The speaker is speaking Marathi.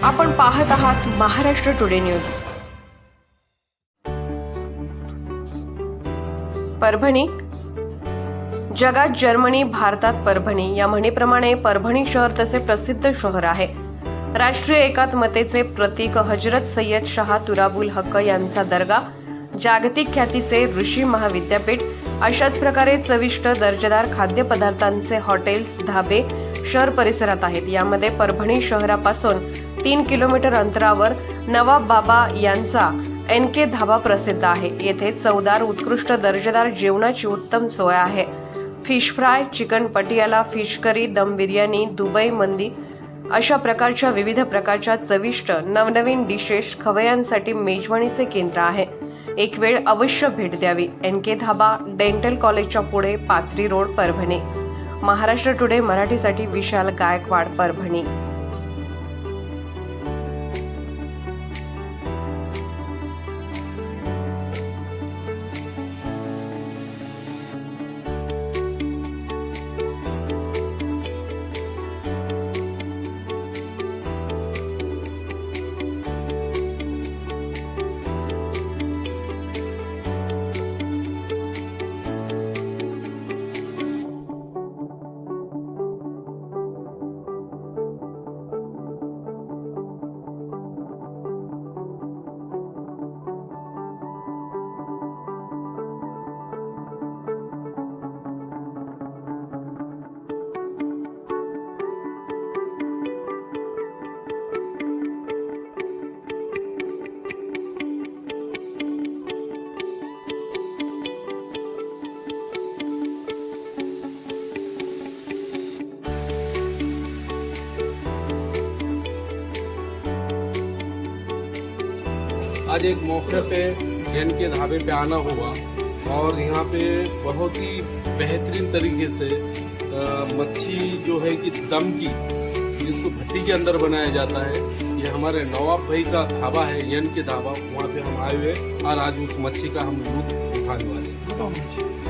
आपण पाहत आहात महाराष्ट्र टुडे न्यूज। परभणी। जगात जर्मनी, भारतात परभणी या म्हणीप्रमाणे परभणी शहर तसे प्रसिद्ध शहर आहे। राष्ट्रीय एकात्मतेचे प्रतीक हजरत सय्यद शाह तुराबुल हक यांचा दर्गा, जागतिक ख्यातीचे ऋषी महाविद्यापीठ, अशाच प्रकारे चविष्ट दर्जेदार खाद्यपदार्थांचे हॉटेल्स, धाबे शहर परिसरात आहेत। यामध्ये परभणी शहरापासून 3 किलोमीटर अंतरावर नवाब बाबा यांचा NK धाबा प्रसिद्ध आहे। येथे चवदार उत्कृष्ट दर्जेदार जेवणाची उत्तम सोय आहे। Fish fry, chicken Patiala, fish curry, दम बिर्याणी, दुबई मंदी अशा प्रकारच्या विविध प्रकारच्या चविष्ट नवनवीन डिशेस खवय्यांसाठी मेजवानीचे केंद्र आहे। एक वेळ अवश्य भेट द्यावी। NK धाबा, डेंटल कॉलेजच्या पुढे, पाथरी रोड, परभणी। महाराष्ट्र टुडे मराठीसाठी विशाल गायकवाड, परभणी। आज एक मौके पे NK ढाबे पे आना हुआ और यहाँ पे बहुत ही बेहतरीन तरीके से मच्छी जो है कि दम की, जिसको भट्टी के अंदर बनाया जाता है, ये हमारे नवाब भाई का ढाबा है NK ढाबा। वहाँ पे हम आए हुए और आज उस मच्छी का हम लुत्फ उठाने वाले हैं।